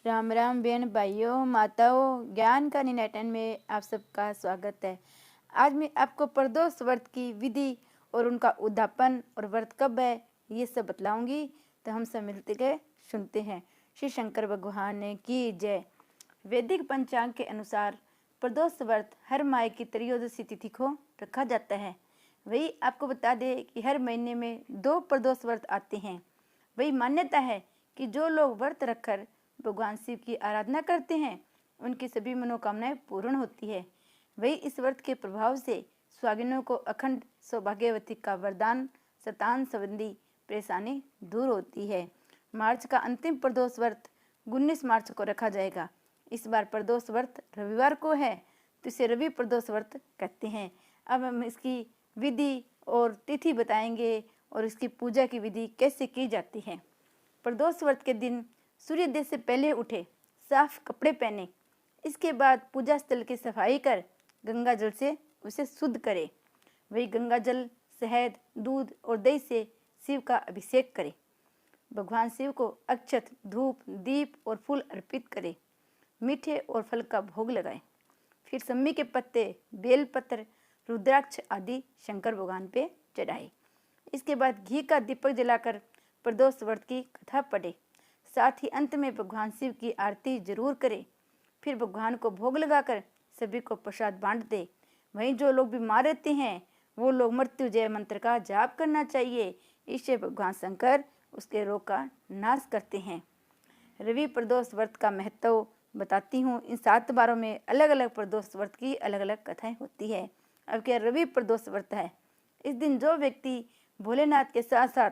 राम राम बहन भाइयों माताओं, ज्ञान का निनाटन में आप सबका स्वागत है। आज मैं आपको प्रदोष व्रत की विधि और उनका उद्यापन और व्रत कब है ये सब बतलाऊंगी। तो हम सब मिलते गए सुनते हैं। श्री शंकर भगवान की जय। वैदिक पंचांग के अनुसार प्रदोष व्रत हर माह की त्रयोदशी तिथि को रखा जाता है। वही आपको बता दे कि हर महीने में 2 प्रदोष व्रत आते हैं। वही मान्यता है कि जो लोग व्रत रखकर भगवान शिव की आराधना करते हैं उनकी सभी मनोकामनाएं पूर्ण होती है। वही इस व्रत के प्रभाव से स्वागिनों को अखंड सौभाग्यवती का वरदान, संतान संबंधी परेशानी दूर होती है। मार्च का अंतिम प्रदोष व्रत 19 मार्च को रखा जाएगा। इस बार प्रदोष व्रत रविवार को है तो इसे रवि प्रदोष व्रत कहते हैं। अब हम इसकी विधि और तिथि बताएंगे और इसकी पूजा की विधि कैसे की जाती है। प्रदोष व्रत के दिन सूर्योदय से पहले उठे, साफ कपड़े पहने। इसके बाद पूजा स्थल की सफाई कर गंगा जल से उसे शुद्ध करे। वही गंगा जल, शहद, दूध और दही से शिव का अभिषेक करे। भगवान शिव को अक्षत, धूप, दीप और फूल अर्पित करे। मीठे और फल का भोग लगाए। फिर सम्मी के पत्ते, बेलपत्र, रुद्राक्ष आदि शंकर भगवान पे चढ़ाए। इसके बाद घी का दीपक जलाकर प्रदोष व्रत की कथा पढ़े। साथ ही अंत में भगवान शिव की आरती जरूर करे। फिर भगवान को भोग लगाकर सभी को प्रसाद बांट दे। वहीं जो लोग बीमार रहते हैं वो लोग मृत्युंजय मंत्र का जाप करना चाहिए। इससे भगवान शंकर उसके रोग का नाश करते हैं। रवि प्रदोष व्रत का महत्व बताती हूँ। इन 7 बारों में अलग अलग प्रदोष व्रत की अलग अलग कथाएं होती है। अब क्या रवि प्रदोष व्रत है। इस दिन जो व्यक्ति भोलेनाथ के साथ साथ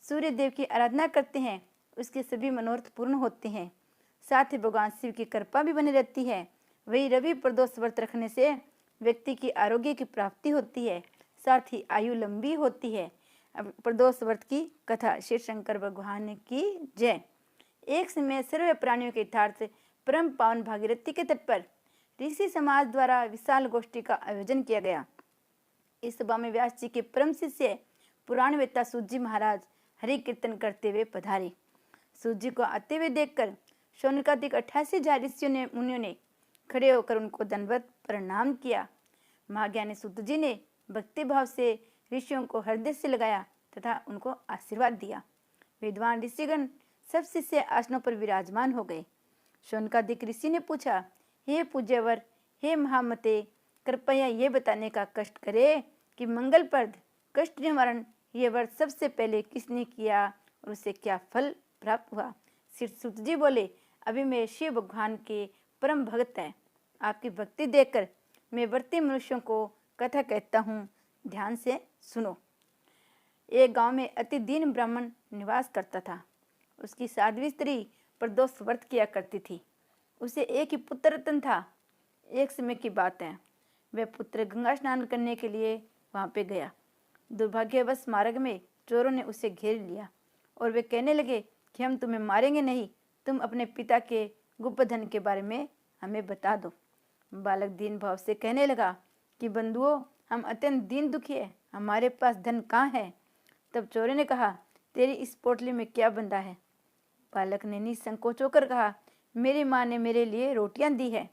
सूर्य देव की आराधना करते हैं उसके सभी मनोरथ पूर्ण होते हैं। साथ ही भगवान शिव की कृपा भी बनी रहती है। वही रवि प्रदोष व्रत रखने से व्यक्ति की आरोग्य की प्राप्ति होती है, साथ ही आयु लंबी होती है। अब प्रदोष व्रत की कथा। श्री शंकर भगवान की जय। एक समय सर्व प्राणियों के यथार्थ परम पावन भागीरथी के तट पर ऋषि समाज द्वारा विशाल गोष्ठी का आयोजन किया गया। इस सभा में व्यास जी के परम शिष्य पुराण वेत्ता सूत जी महाराज हरि कीर्तन करते हुए पधारे। सूत जी को आते हुए देखकर शौनकादिक 88 ऋषियों ने, मुनियों ने खड़े होकर उनको दंडवत प्रणाम किया। महाज्ञानी सूत जी ने भक्ति भाव से ऋषियों को हृदय से लगाया तथा उनको आशीर्वाद दिया। विद्वान ऋषिगण सब शिष्य आसनों पर विराजमान हो गए। शौनकादिक ऋषि ने पूछा, हे पूज्यवर, हे महामते, कृपया ये बताने का कष्ट करे कि मंगलप्रद कष्ट निवारण ये व्रत सबसे पहले किसने किया और उसे क्या फल प्राप्त हुआ। श्री सूत जी बोले, अभी मैं शिव भगवान के परम भक्त है। आपकी भक्ति देखकर मैं व्रती मनुष्यों को कथा कहता हूँ, ध्यान से सुनो। एक गांव में अति दीन ब्राह्मण निवास करता था। उसकी साध्वी स्त्री प्रदोष व्रत किया करती थी। उसे एक ही पुत्र रतन था। एक समय की बात है, वह पुत्र गंगा स्नान करने के लिए वहां पे गया। दुर्भाग्यवश मार्ग में चोरों ने उसे घेर लिया और वे कहने लगे कि हम तुम्हें मारेंगे नहीं, तुम अपने पिता के गुप्त धन के बारे में हमें बता दो। बालक दीन भाव से कहने लगा कि बंधुओं, हम अत्यंत दीन दुखी है, हमारे पास धन कहाँ है। तब चोरों ने कहा, तेरी इस पोटली में क्या बंधा है। बालक ने निसंकोच होकर कहा, मेरी माँ ने मेरे लिए रोटियां दी है।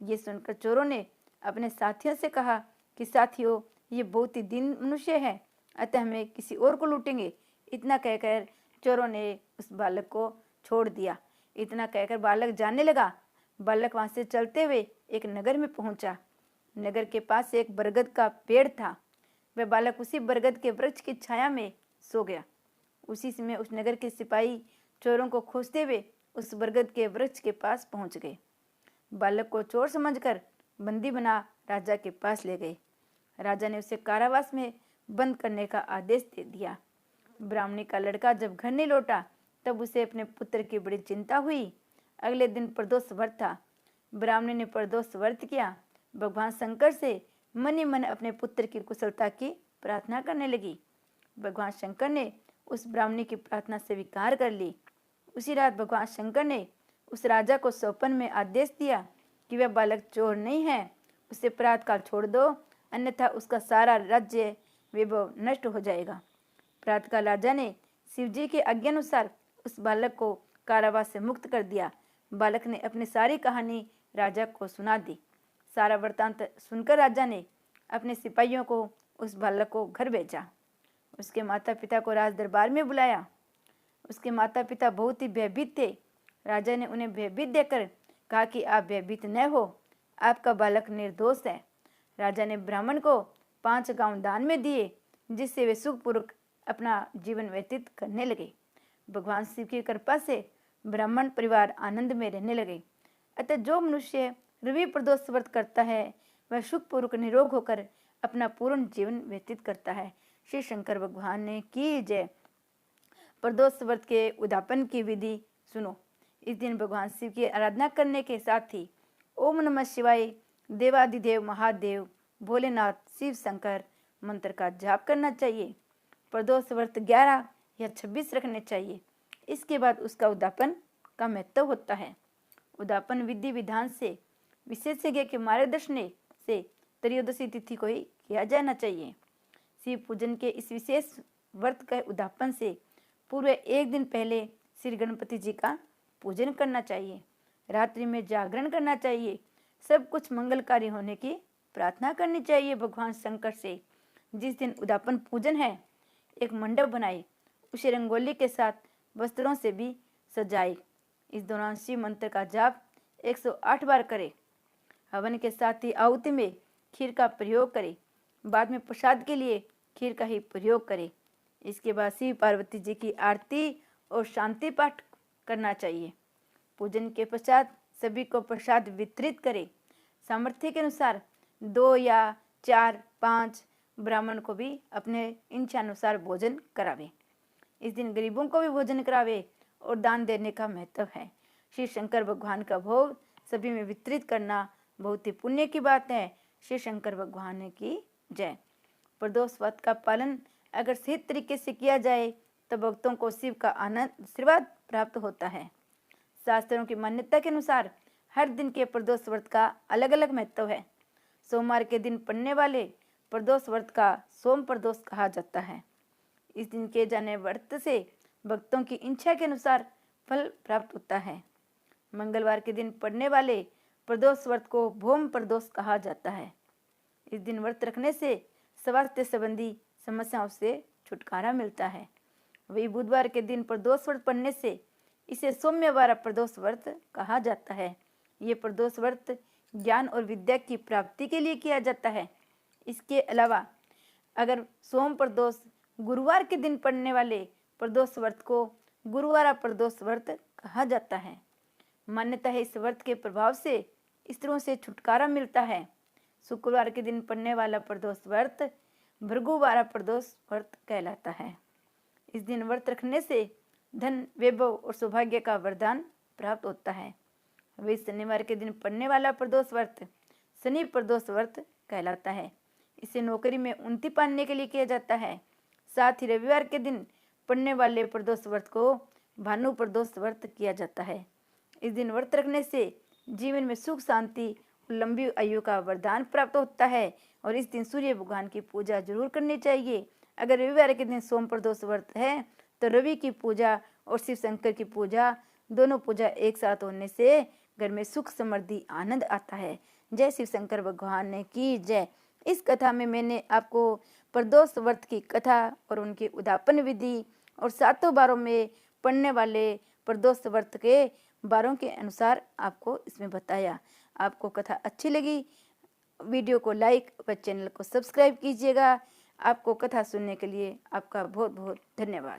ये सुनकर चोरों ने अपने साथियों से कहा कि साथियों, ये बहुत ही दीन मनुष्य है, अतः हमें किसी और को लूटेंगे। इतना कहकर चोरों ने उस बालक को छोड़ दिया। इतना कहकर बालक जाने लगा। बालक वहां से चलते हुए एक नगर में पहुंचा। नगर के पास एक बरगद का पेड़ था। वह बालक उसी बरगद के वृक्ष की छाया में सो गया। उसी समय उस नगर के सिपाही चोरों को खोजते हुए उस बरगद के वृक्ष के पास पहुंच गए। बालक को चोर समझकर बंदी बना राजा के पास ले गए। राजा ने उसे कारावास में बंद करने का आदेश दे दिया। ब्राह्मणी का लड़का जब घर नहीं लौटा तब उसे अपने पुत्र की बड़ी चिंता हुई। अगले दिन प्रदोष व्रत था। ब्राह्मणी ने प्रदोष व्रत किया। भगवान शंकर से मन ही मन अपने पुत्र की कुशलता की प्रार्थना करने लगी। भगवान शंकर ने उस ब्राह्मणी की प्रार्थना स्वीकार कर ली। उसी रात भगवान शंकर ने उस राजा को स्वप्न में आदेश दिया कि वह बालक चोर नहीं है, उसे प्रातःकाल छोड़ दो, अन्यथा उसका सारा राज्य वैभव नष्ट हो जाएगा। प्रातःकाल राजा ने शिवजी की आज्ञानुसार उस बालक को कारावास से मुक्त कर दिया। बालक ने अपनी सारी कहानी राजा को सुना दी। सारा वृत्तांत सुनकर राजा ने अपने सिपाहियों को उस बालक को घर भेजा। उसके माता पिता को राज दरबार में बुलाया। उसके माता पिता बहुत ही भयभीत थे। राजा ने उन्हें भयभीत देकर कहा कि आप भयभीत न हो, आपका बालक निर्दोष है। राजा ने ब्राह्मण को 5 गांव दान में दिए, जिससे वे सुखपूर्वक अपना जीवन व्यतीत करने लगे। भगवान शिव की कृपा से ब्राह्मण परिवार आनंद में रहने लगे। अतः जो मनुष्य रवि प्रदोष व्रत करता है वह सुखपूर्वक निरोग होकर अपना पूर्ण जीवन व्यतीत करता है। श्री शंकर भगवान ने की जय। प्रदोष व्रत के उद्यापन की विधि सुनो। इस दिन भगवान शिव की आराधना करने के साथ ही ओम नमः शिवाय, देवादिदेव महादेव, भोलेनाथ, शिव शंकर मंत्र का जाप करना चाहिए। प्रदोष व्रत 11 या 26 रखने चाहिए। इसके बाद उसका उद्यापन का महत्व होता है। उद्यापन विधि विधान से विशेषज्ञ के मार्गदर्शन से त्रयोदशी तिथि को ही किया जाना चाहिए। शिव पूजन के इस विशेष व्रत के उद्यापन से पूर्व 1 दिन पहले श्री गणपति जी का पूजन करना चाहिए। रात्रि में जागरण करना चाहिए। सब कुछ मंगलकारी होने की प्रार्थना करनी चाहिए भगवान शंकर से। जिस दिन उद्यापन पूजन है, एक मंडप बनाए, उसे रंगोली के साथ वस्त्रों से भी सजाए। इस दौरान शिव मंत्र का जाप 108 बार करें। हवन के साथ ही आहुति में खीर का प्रयोग करें। बाद में प्रसाद के लिए खीर का ही प्रयोग करें। इसके बाद शिव पार्वती जी की आरती और शांति पाठ करना चाहिए। पूजन के पश्चात सभी को प्रसाद वितरित करें। सामर्थ्य के अनुसार 2 या 4, 5 ब्राह्मण को भी अपने इच्छानुसार भोजन करावे। इस दिन गरीबों को भी भोजन करावे और दान देने का महत्व है। श्री शंकर भगवान का भोग सभी में वितरित करना बहुत ही पुण्य की बात है। श्री शंकर भगवान की जय। प्रदोष व्रत का पालन अगर सही तरीके से किया जाए तो भक्तों को शिव का आशीर्वाद प्राप्त होता है। शास्त्रों की मान्यता के अनुसार हर दिन के प्रदोष व्रत का अलग अलग महत्व है। सोमवार के दिन पड़ने वाले प्रदोष व्रत का सोम प्रदोष कहा जाता है। इस दिन के जाने व्रत से भक्तों की इच्छा के अनुसार फल प्राप्त होता है। मंगलवार के दिन पड़ने वाले प्रदोष व्रत को भौम प्रदोष कहा जाता है। इस दिन व्रत रखने से स्वास्थ्य संबंधी समस्याओं से छुटकारा मिलता है। वही बुधवार के दिन प्रदोष व्रत पड़ने से इसे सौम्यवार प्रदोष व्रत कहा जाता है। ये प्रदोष व्रत ज्ञान और विद्या की प्राप्ति के लिए किया जाता है। इसके अलावा अगर सोम प्रदोष गुरुवार के दिन पड़ने वाले प्रदोष व्रत को गुरुवारा प्रदोष व्रत कहा जाता है। मान्यता है इस व्रत के प्रभाव से स्त्रियों से छुटकारा मिलता है। शुक्रवार के दिन पड़ने वाला प्रदोष व्रत भृगुवारा प्रदोष व्रत कहलाता है। इस दिन व्रत रखने से धन, वैभव और सौभाग्य का वरदान प्राप्त होता है। वही शनिवार के दिन पड़ने वाला प्रदोष व्रत शनि प्रदोष व्रत कहलाता है। इसे नौकरी में उन्नति पाने के लिए किया जाता है। साथ ही रविवार के दिन पड़ने वाले प्रदोष व्रत को भानु प्रदोष व्रत किया जाता है। इस दिन व्रत रखने से जीवन में सुख, शांति और लंबी आयु का वरदान प्राप्त होता है। और इस दिन सूर्य भगवान की पूजा जरूर करनी चाहिए। अगर रविवार के दिन सोम प्रदोष व्रत है तो रवि की पूजा और शिव शंकर की पूजा, दोनों पूजा एक साथ होने से घर में सुख, समृद्धि, आनंद आता है। जय शिव शंकर भगवान ने की जय। इस कथा में मैंने आपको प्रदोष व्रत की कथा और उनकी उद्यापन विधि और 7 बारों में पड़ने वाले प्रदोष व्रत के बारों के अनुसार आपको इसमें बताया। आपको कथा अच्छी लगी, वीडियो को लाइक व चैनल को सब्सक्राइब कीजिएगा। आपको कथा सुनने के लिए आपका बहुत बहुत धन्यवाद।